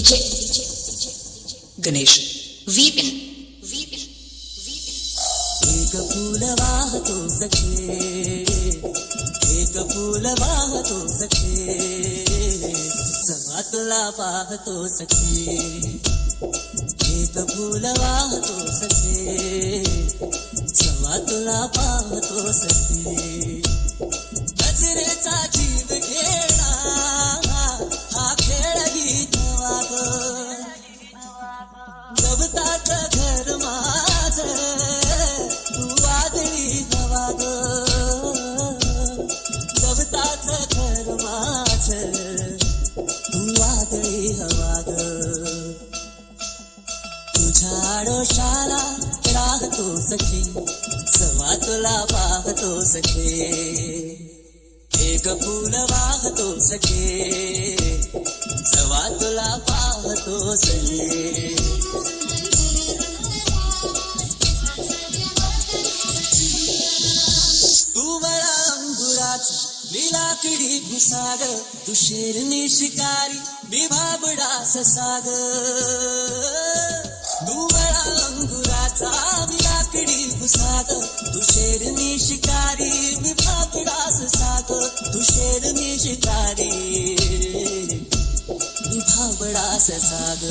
DJ Ganesh वीपिन एक फूल वाहतो सखे, एक फूल वाहतो सखे, जवा तुला पाहतो सखे. एक फूल वाहतो सखे, जवा तुला पाहतो सखे. नजरेचा जीव घेणा हा खेळ गीतवा ग, गवतात घर माझ तू वादळी हवा ग, गवतात घर माझ तू वादळी हवा ग. तुझ्या आडोशाला राहतो सखे, जवा तुला पाहतो सखे. एक फूल वाहतो सखे, जवा तुला पाहतो सखे. तू मला अंगुराची मी लाकडी घुसाग, तू शेरणी शिकारी मी भाबडा ससाग. तू मला अंगुराचा मी लाकडी घुसाग, तू शेरणी शिकारी मी भाबडा ससाग. तू शेरणी शिकारी मी भाबडा ससाग.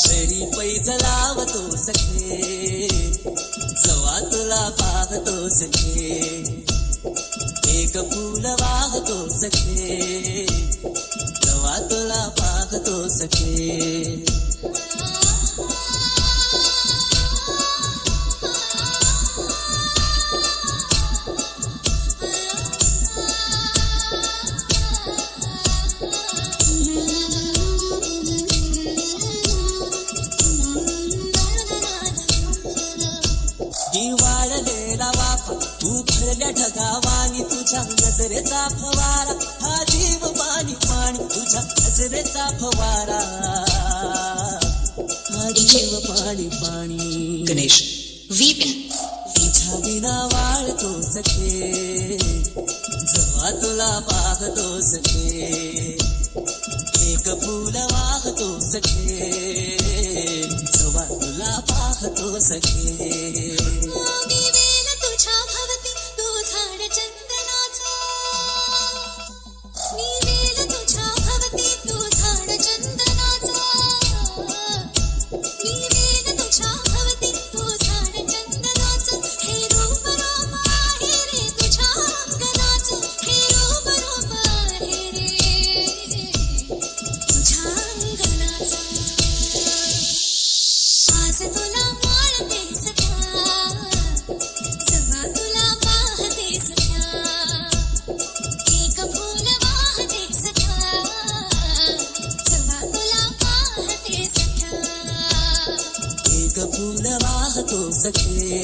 घरी पैज लावतो सखे, जवा तुला पाहतो सखे. एक फूल वाहतो सखे, जवा तुला पाहतो सखे. वाळलेला वाफा तू भरल्या ढगावानी, तुझ्या नजरेचा फवारा हा जीव पाणी पाणी. तुझ्या नजरेचा फवारा हा जीव पाणी पाणी. गणेश वीपिन तुझ्या विना वाळतो सखे, जवा तुला पाहतो सखे. एक फूल वाहतो सखे, जवा तुला पाहतो सखे. एक फूल वाहतो सखे,